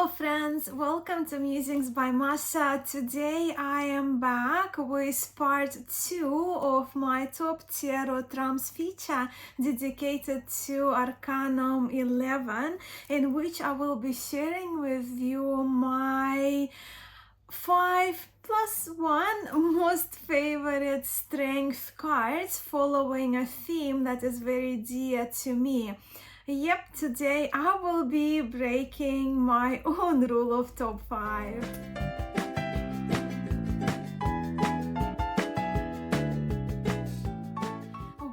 Hello friends, welcome to Musings by Mascha. Today I am back with part 2 of my top tarot trumps feature dedicated to Arcanum 11, in which I will be sharing with you my 5+1 most favorite strength cards following a theme that is very dear to me. Yep, today I will be breaking my own rule of top 5.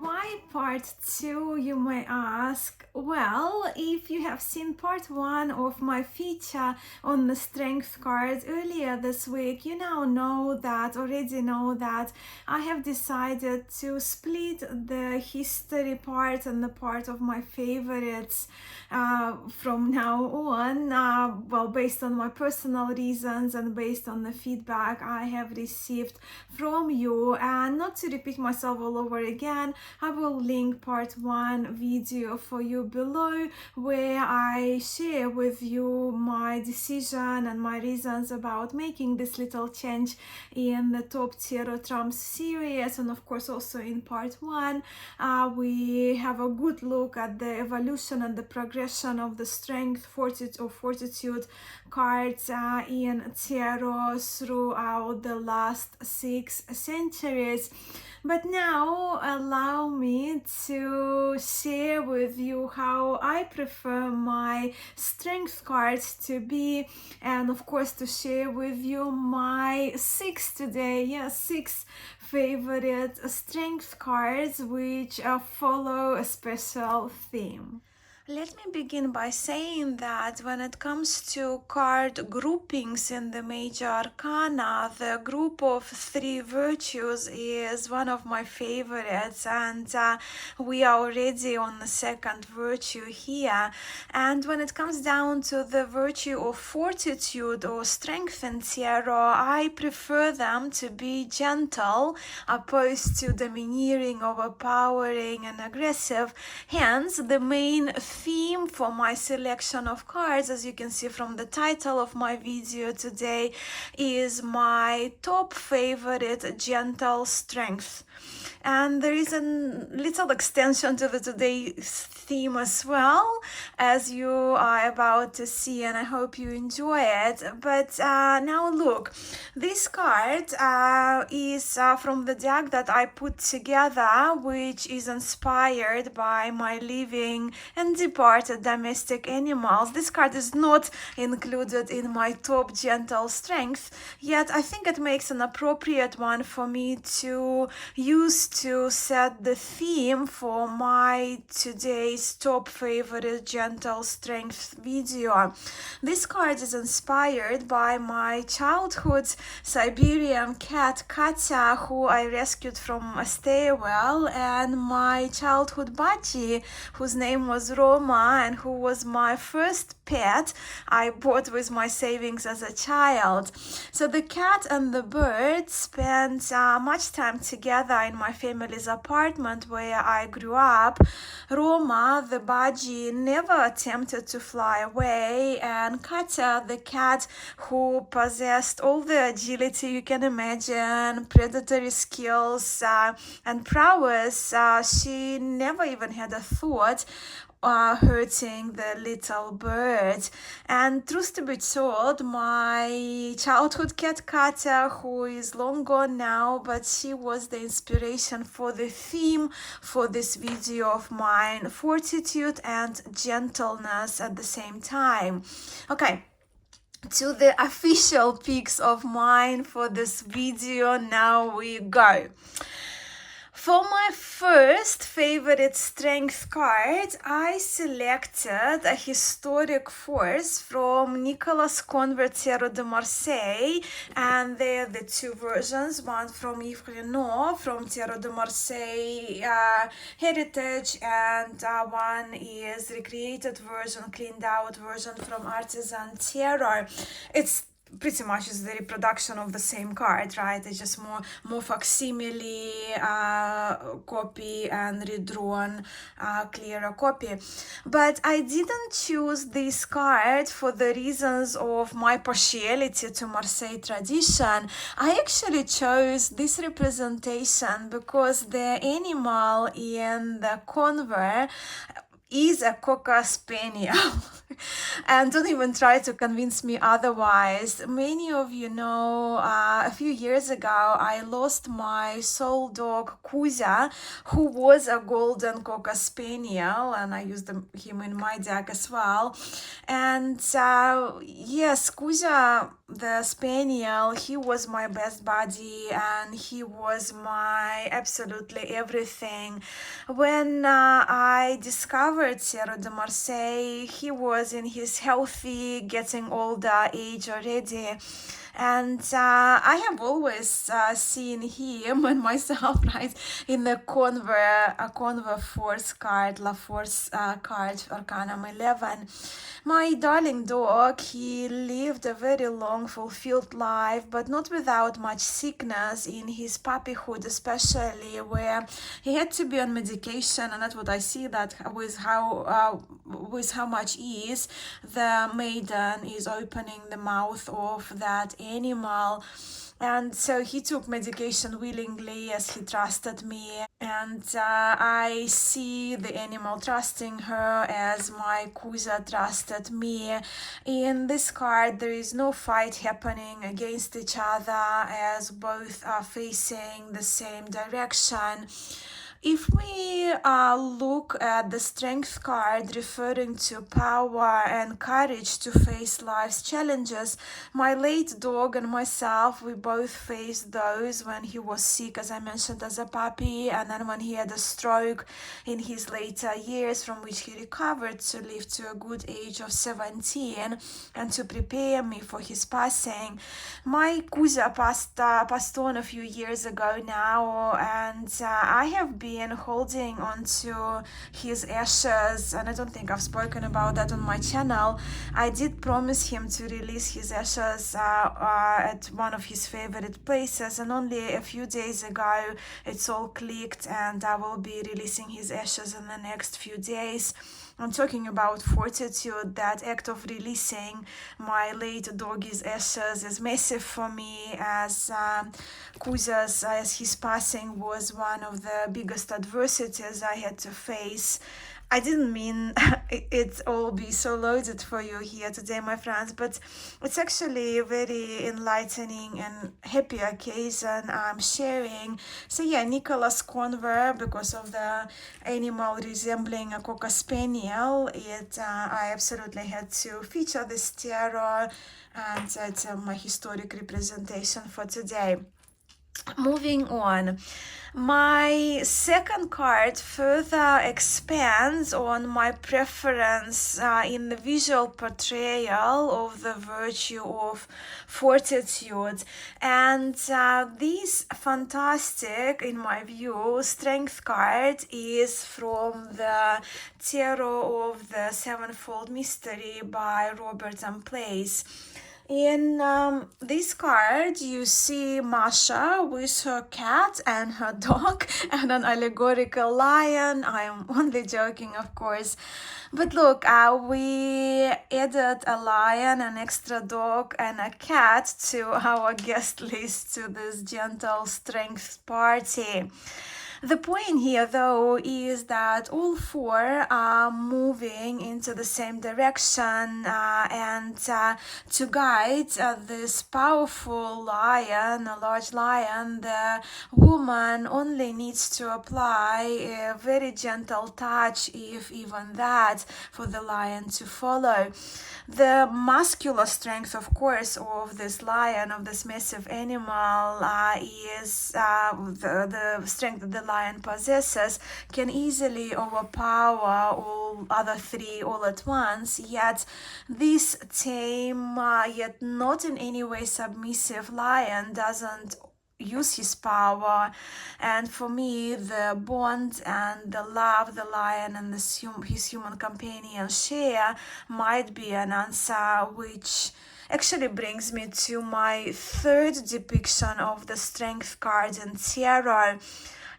Why part 2, you may ask? Well, if you have seen part 1 of my feature on the strength cards earlier this week, you now already know that I have decided to split the history part and the part of my favorites from now on, based on my personal reasons and based on the feedback I have received from you. And not to repeat myself all over again, I will link part 1 video for you below, where I share with you my decision and my reasons about making this little change in the top tarot trumps series. And of course also in part 1 we have a good look at the evolution and the progression of the strength, fortitude cards in tarot throughout the last 6 centuries. But now allow me to share with you how I prefer my strength cards to be, and of course to share with you my 6 favorite strength cards which follow a special theme. Let me begin by saying that when it comes to card groupings in the major arcana, the group of 3 virtues is one of my favorites, and we are already on the second virtue here. And when it comes down to the virtue of fortitude or strength in tarot, I prefer them to be gentle opposed to domineering, overpowering and aggressive. Hence, the main theme for my selection of cards, as you can see from the title of my video today, is my top favorite gentle strength. And there is a little extension to the today's theme as well, as you are about to see, and I hope you enjoy it. But now look, this card is from the deck that I put together, which is inspired by my living and departed domestic animals. This card is not included in my top gentle strength, yet I think it makes an appropriate one for me to use to set the theme for my today's top favorite gentle strength video. This card is inspired by my childhood Siberian cat Katya, who I rescued from a stairwell, and my childhood budgie, whose name was Roma and who was my first pet I bought with my savings as a child. So the cat and the bird spent much time together in my family's apartment where I grew up. Roma, the budgie, never attempted to fly away, and Katya, the cat, who possessed all the agility you can imagine, predatory skills and prowess, she never even had a thought hurting the little bird. And truth to be told, my childhood cat Katya, who is long gone now, but she was the inspiration for the theme for this video of mine, fortitude and gentleness at the same time. Okay, to the official picks of mine for this video, now we go. For my first favorite strength card, I selected a historic force from Nicolas Convert Tarot de Marseille, and they're the 2 versions, one from Yves Renaud from Tarot de Marseille Heritage, and one is recreated version, cleaned out version from Artisan Tarot. It's pretty much is the reproduction of the same card, right? It's just more facsimile copy and redrawn clearer copy. But I didn't choose this card for the reasons of my partiality to Marseille tradition. I actually chose this representation because the animal in the conver is a cocker spaniel. And don't even try to convince me otherwise. Many of you know, a few years ago, I lost my soul dog Kuzia, who was a golden cocker spaniel, and I used him in my deck as well. And yes, Kuzia the spaniel, he was my best buddy, and he was my absolutely everything. When I discovered Cerro de Marseille, he was in his healthy, getting older age already. And I have always seen him and myself, right, in the Conver Force card, La Force card, Arcanum 11. My darling dog, he lived a very long, fulfilled life, but not without much sickness in his puppyhood, especially where he had to be on medication, and that's what I see that with how much ease the maiden is opening the mouth of that animal. And so he took medication willingly as he trusted me. And I see the animal trusting her as my Kuza trusted me. In this card, there is no fight happening against each other as both are facing the same direction. If we look at the strength card referring to power and courage to face life's challenges, my late dog and myself, we both faced those when he was sick, as I mentioned, as a puppy, and then when he had a stroke in his later years, from which he recovered to live to a good age of 17 and to prepare me for his passing. My Kuza passed on a few years ago now, and I have been holding on to his ashes, and I don't think I've spoken about that on my channel. I did promise him to release his ashes at one of his favorite places, and only a few days ago it's all clicked, and I will be releasing his ashes in the next few days. I'm talking about fortitude. That act of releasing my late doggy's ashes is massive for me, as Kuza's, as his passing was one of the biggest adversities I had to face. I didn't mean it all be so loaded for you here today, my friends, but it's actually a very enlightening and happy occasion I'm sharing. So yeah, Nicholas Conver, because of the animal resembling a cocker spaniel, I absolutely had to feature this tarot, and it's my historic representation for today. Moving on, my second card further expands on my preference in the visual portrayal of the virtue of fortitude. And this fantastic, in my view, strength card is from the Tarot of the Sevenfold Mystery by Robert M. Place. In this card, you see Mascha with her cat and her dog and an allegorical lion. I am only joking, of course. But look, we added a lion, an extra dog, and a cat to our guest list to this gentle strength party. The point here, though, is that all four are moving into the same direction, and to guide this powerful lion, a large lion, the woman only needs to apply a very gentle touch, if even that, for the lion to follow. The muscular strength, of course, of this lion, of this massive animal, is the strength that the lion possesses can easily overpower all other three all at once. Yet this tame, yet not in any way submissive lion doesn't use his power. And for me, the bond and the love the lion and his human companion share might be an answer which actually brings me to my third depiction of the Strength card in tarot.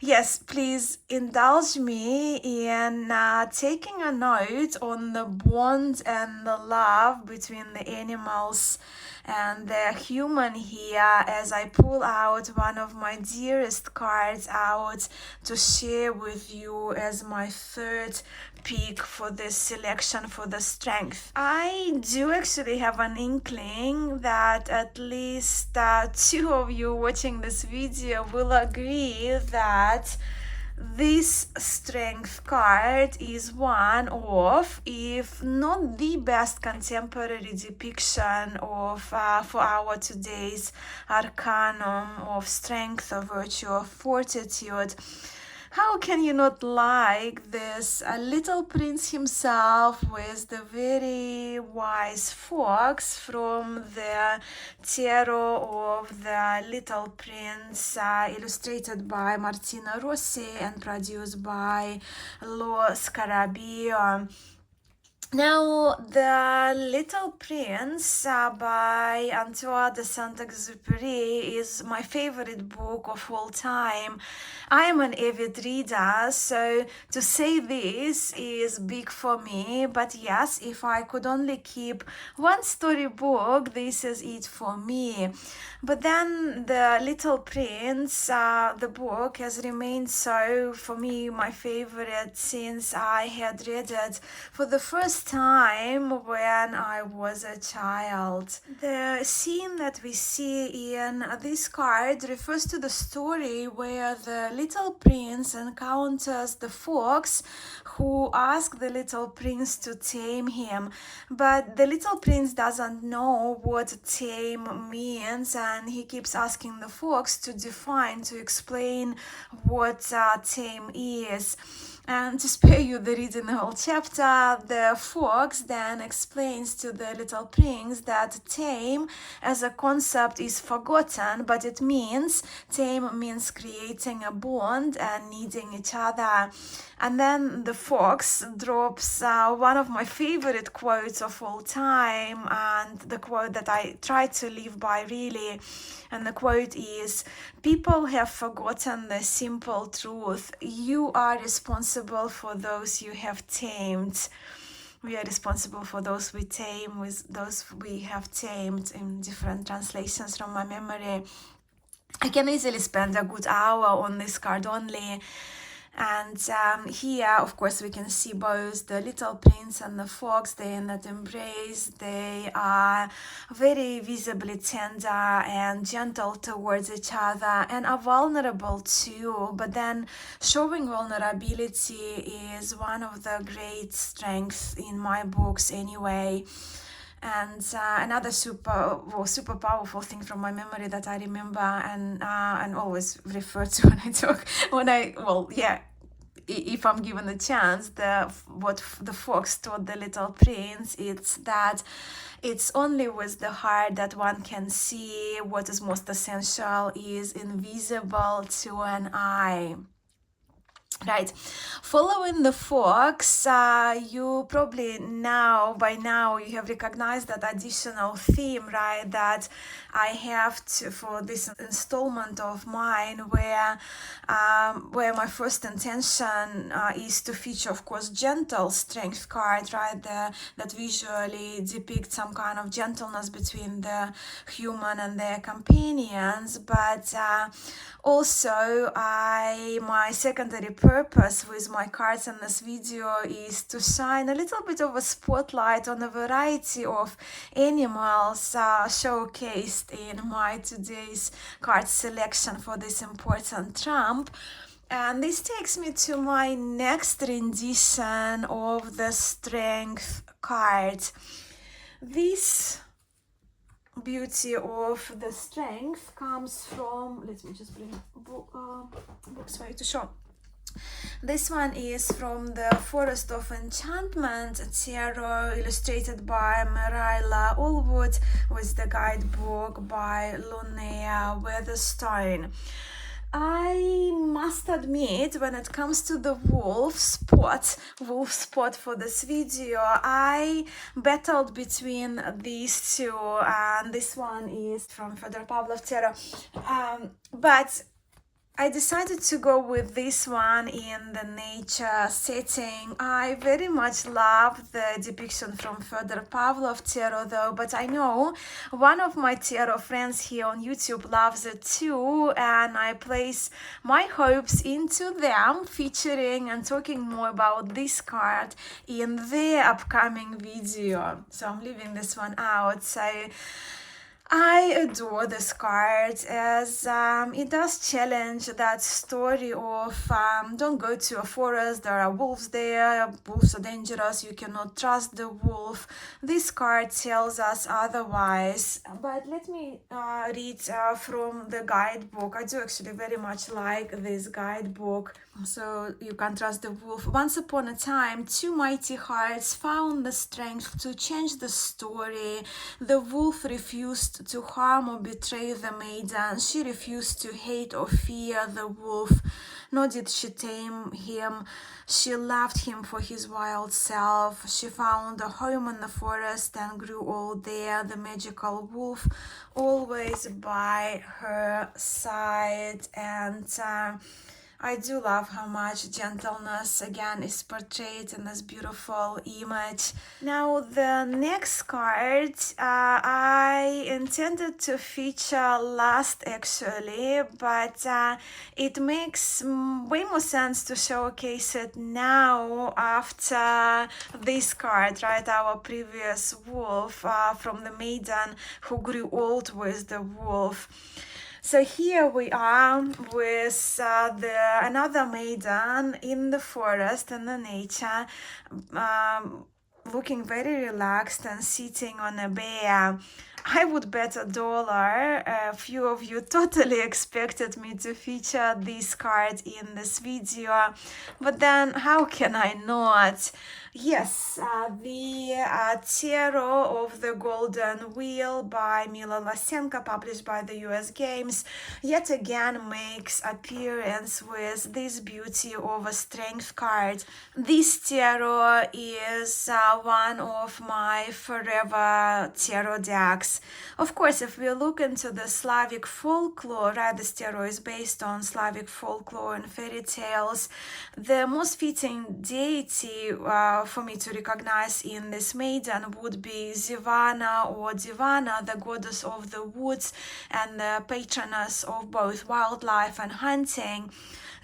Yes, please indulge me in taking a note on the bond and the love between the animals and the human here, as I pull out one of my dearest cards out to share with you as my third pick for this selection for the Strength. I do actually have an inkling that at least two of you watching this video will agree that this Strength card is one of, if not the best contemporary depiction of for our today's arcanum of strength, of virtue, of fortitude. How can you not like this little prince himself with the very wise fox from the tarot of the Little Prince, illustrated by Martina Rossi and produced by Lo Scarabeo. Now, The Little Prince by Antoine de Saint-Exupéry is my favorite book of all time. I am an avid reader, so to say this is big for me. But yes, if I could only keep one storybook, this is it for me. But then The Little Prince, the book, has remained so, for me, my favorite since I had read it for the first time when I was a child. The scene that we see in this card refers to the story where the little prince encounters the fox who asks the little prince to tame him. But the little prince doesn't know what tame means, and he keeps asking the fox to define, to explain what tame is. And to spare you the reading the whole chapter, the fox then explains to the little prince that tame as a concept is forgotten, but it means, tame means creating a bond and needing each other. And then the fox drops one of my favorite quotes of all time, and the quote that I try to live by really. And the quote is, "People have forgotten the simple truth. You are responsible for those you have tamed." We are responsible for those we tame, with those we have tamed, in different translations from my memory. I can easily spend a good hour on this card only. And here, of course, we can see both the little prince and the fox. They in that embrace. They are very visibly tender and gentle towards each other, and are vulnerable too. But then showing vulnerability is one of the great strengths in my books anyway. And another super powerful thing from my memory that I remember and always refer to if I'm given the chance, what the fox taught the little prince, it's that it's only with the heart that one can see what is most essential is invisible to an eye. Right, following the fox, you probably by now you have recognized that additional theme, right, that I have for this installment of mine, where my first intention is to feature, of course, gentle strength card, right, that visually depicts some kind of gentleness between the human and their companions, but also my secondary purpose with my cards in this video is to shine a little bit of a spotlight on a variety of animals showcased in my today's card selection for this important trump. And this takes me to my next rendition of the Strength card. This beauty of the Strength comes from, let me just bring books for you to show. This one is from the Forest of Enchantment tarot, illustrated by Marilla Allwood, with the guidebook by Linnea Weatherstone. I must admit, when it comes to the wolf spot for this video, I battled between these two, and this one is from Fedor Pavlov Tarot. But I decided to go with this one in the nature setting. I very much love the depiction from Fedor Pavlov tarot though, but I know one of my tarot friends here on YouTube loves it too, and I place my hopes into them featuring and talking more about this card in the upcoming video. So I'm leaving this one out. So I adore this card as it does challenge that story of don't go to a forest, there are wolves there, wolves are dangerous, you cannot trust the wolf. This card tells us otherwise. But let me read from the guidebook. I do actually very much like this guidebook. So you can trust the wolf. Once upon a time, two mighty hearts found the strength to change the story. The wolf refused to harm or betray the maiden. She refused to hate or fear the wolf, nor did she tame him. She loved him for his wild self. She found a home in the forest and grew old there, the magical wolf always by her side. And I do love how much gentleness again is portrayed in this beautiful image. Now the next card I intended to feature last actually, but it makes way more sense to showcase it now after this card, right? Our previous wolf from the maiden who grew old with the wolf. So here we are with another maiden in the forest, in the nature, looking very relaxed and sitting on a bear. I would bet $1. A few of you totally expected me to feature this card in this video, but then how can I not? Yes, the Tarot of the Golden Wheel by Mila Lasenko, published by the US Games, yet again makes appearance with this beauty of a strength card. This tarot is one of my forever tarot decks. Of course, if we look into the Slavic folklore, right, this tarot is based on Slavic folklore and fairy tales. The most fitting deity for me to recognize in this maiden would be Zivana or Divana, the goddess of the woods and the patroness of both wildlife and hunting.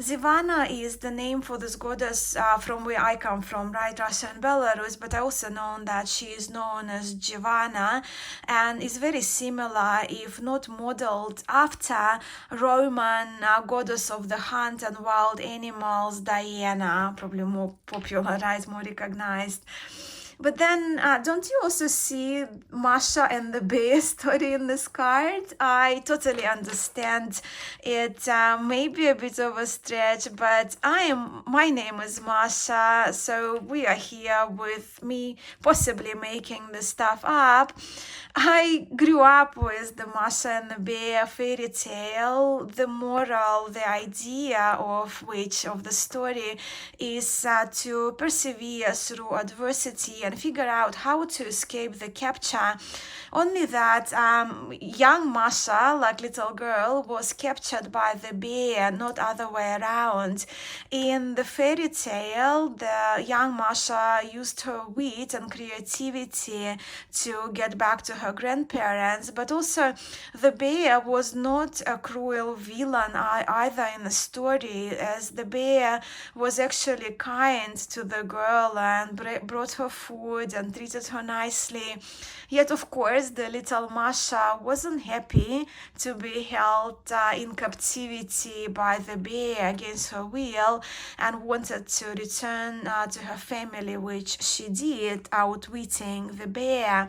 Zivana is the name for this goddess from where I come from, right, Russia and Belarus, but I also know that she is known as Jivana and is very similar, if not modeled after, Roman goddess of the hunt and wild animals, Diana, probably more popular, right, more recognized. But then, don't you also see Mascha and the bear story in this card? I totally understand it may be a bit of a stretch, but my name is Mascha, so we are here with me possibly making this stuff up. I grew up with the Masha and the bear fairy tale, the moral, the idea of which of the story is to persevere through adversity and figure out how to escape the capture. Only that young Masha, like little girl, was captured by the bear, not other way around. In the fairy tale, the young Masha used her wit and creativity to get back to her grandparents, but also the bear was not a cruel villain either in the story, as the bear was actually kind to the girl and brought her food and treated her nicely. Yet, of course, the little Masha wasn't happy to be held in captivity by the bear against her will and wanted to return to her family, which she did, outwitting the bear.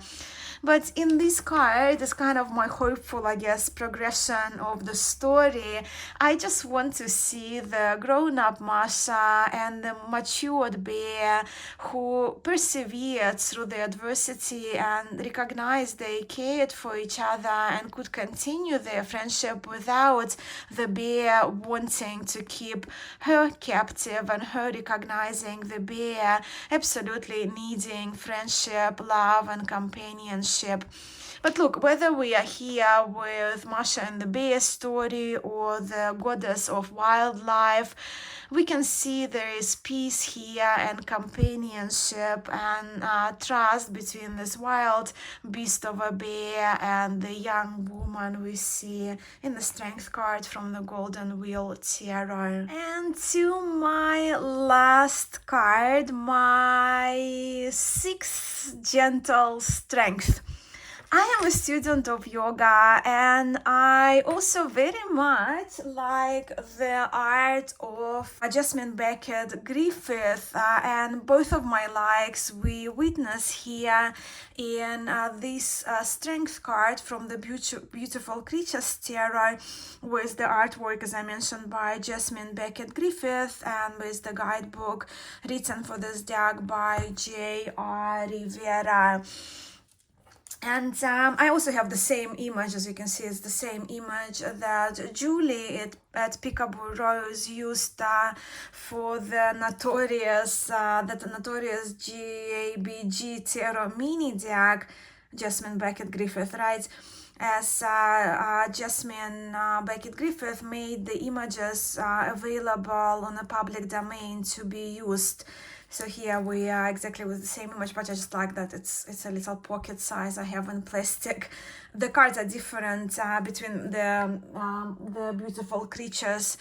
But in this card, it's kind of my hopeful, I guess, progression of the story. I just want to see the grown-up Masha and the matured bear who persevere persevered through the adversity and recognized they cared for each other and could continue their friendship without the bear wanting to keep her captive, and her recognizing the bear absolutely needing friendship, love, and companionship. But look, whether we are here with Mascha and the bear story or the goddess of wildlife, we can see there is peace here and companionship and trust between this wild beast of a bear and the young woman we see in the Strength card from the Golden Wheel Tarot. And to my last card, my sixth, Gentle Strength. I am a student of yoga, and I also very much like the art of Jasmine Beckett Griffith, and both of my likes we witness here in this Strength card from the Beautiful Creatures Tarot, with the artwork, as I mentioned, by Jasmine Beckett Griffith, and with the guidebook written for this deck by J.R. Rivera. And I also have the same image, as you can see, it's the same image that Julie at Peekaboo Rose used for the notorious GABG Tarot mini deck, Jasmine Beckett Griffith, right? As Jasmine Beckett Griffith made the images available on a public domain to be used. So here we are exactly with the same image, but I just like that it's a little pocket size I have in plastic. The cards are different between the Beautiful Creatures,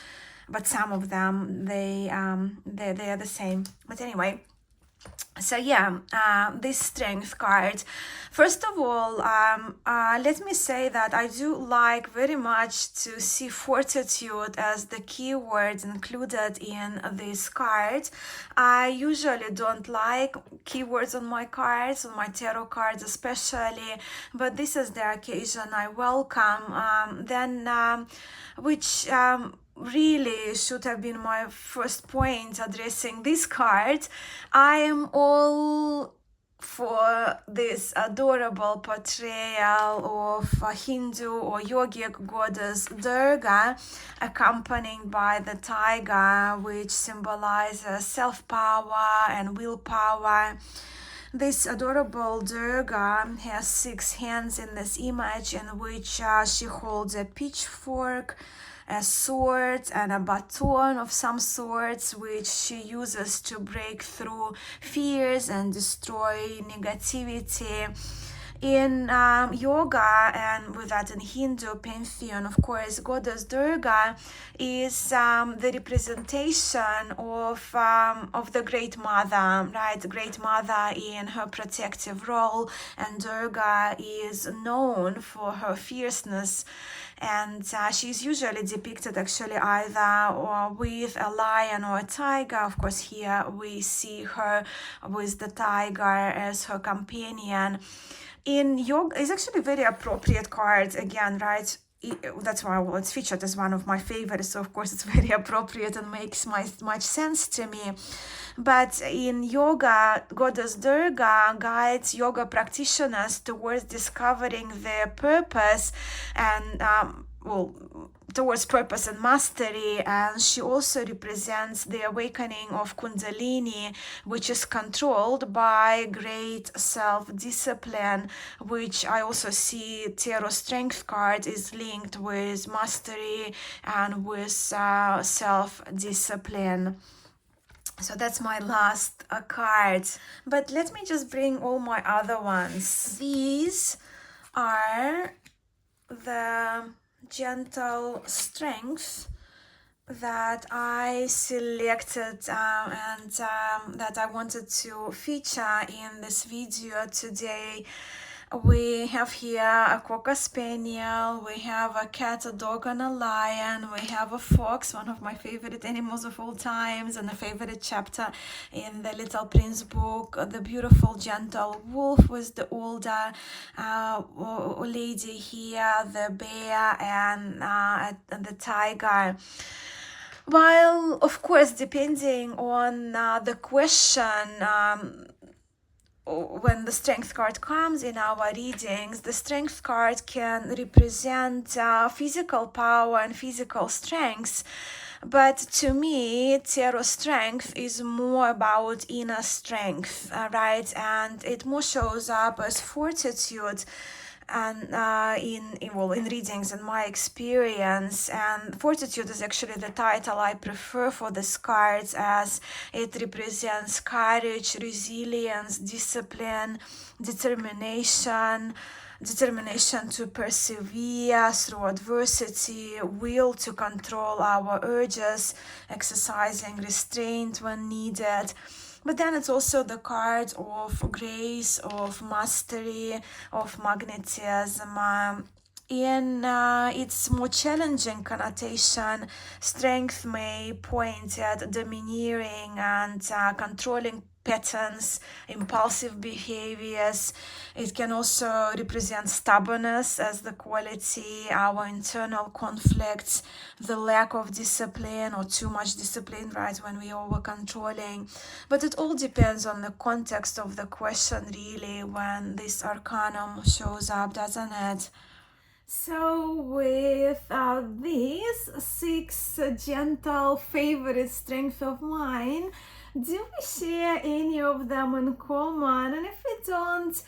but some of them they are the same. But anyway. So yeah, this Strength card. First of all, let me say that I do like very much to see fortitude as the keyword included in this card. I usually don't like keywords on my cards, on my tarot cards especially, but this is the occasion I welcome. Which really should have been my first point addressing this card. I am all for this adorable portrayal of a Hindu or yogic goddess Durga, accompanied by the tiger, which symbolizes self-power and willpower. This adorable Durga has 6 hands in this image, in which she holds a pitchfork, a sword, and a baton of some sorts, which she uses to break through fears and destroy negativity. In yoga, and with that in Hindu pantheon, of course, goddess Durga is the representation of the Great Mother, right? Great Mother in her protective role, and Durga is known for her fierceness. And she's usually depicted actually either with a lion or a tiger. Of course, here we see her with the tiger as her companion. In yoga, it's actually very appropriate card again, right? That's why it's featured as one of my favorites, so of course it's very appropriate and makes much sense to me. But in yoga, goddess Durga guides yoga practitioners towards discovering their purpose and towards purpose and mastery, and she also represents the awakening of Kundalini, which is controlled by great self-discipline, which I also see Tarot Strength card is linked with mastery and with self-discipline. So that's my last card. But let me just bring all my other ones. These are the Gentle Strength that I selected and that I wanted to feature in this video today. We have here a Cocker Spaniel, we have a cat, a dog, and a lion, we have a fox, one of my favorite animals of all times, and a favorite chapter in the Little Prince book, the beautiful gentle wolf with the older lady here, the bear, and the tiger. While, of course, depending on the question, when the strength card comes in our readings, the strength card can represent physical power and physical strength. But to me, tarot strength is more about inner strength, right? And it more shows up as fortitude, and in readings, in my experience. And fortitude is actually the title I prefer for this cards, as it represents courage, resilience, discipline, determination to persevere through adversity, will to control our urges, exercising restraint when needed. But then it's also the card of grace, of mastery, of magnetism. In its more challenging connotation, strength may point at domineering and controlling patterns, impulsive behaviors. It can also represent stubbornness as the quality, our internal conflicts, the lack of discipline or too much discipline, right, when we over controlling. But it all depends on the context of the question, really, when this arcanum shows up, doesn't it? So with these 6 gentle favorite strengths of mine, do we share any of them in common? And if we don't,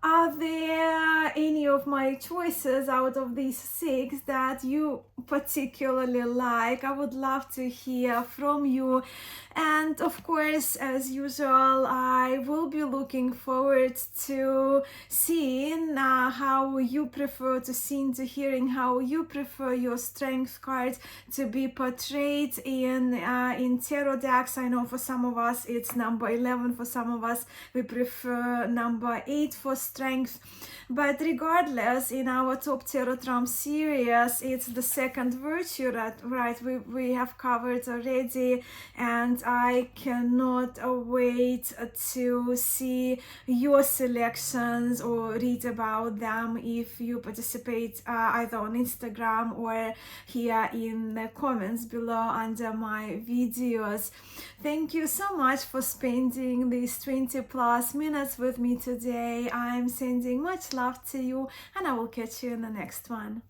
are there any of my choices out of these 6 that you particularly like? I would love to hear from you. And of course, as usual, I will be looking forward to seeing how you prefer to see, to hearing how you prefer your strength card to be portrayed in tarot decks. I know for some of us it's number 11, for some of us we prefer number 8 for strength. But regardless, in our Top Tarot Trump series, it's the second virtue, right? We have covered already, and I cannot wait to see your selections or read about them if you participate either on Instagram or here in the comments below under my videos. Thank you so much for spending these 20+ minutes with me today. I'm sending much love to you, and I will catch you in the next one.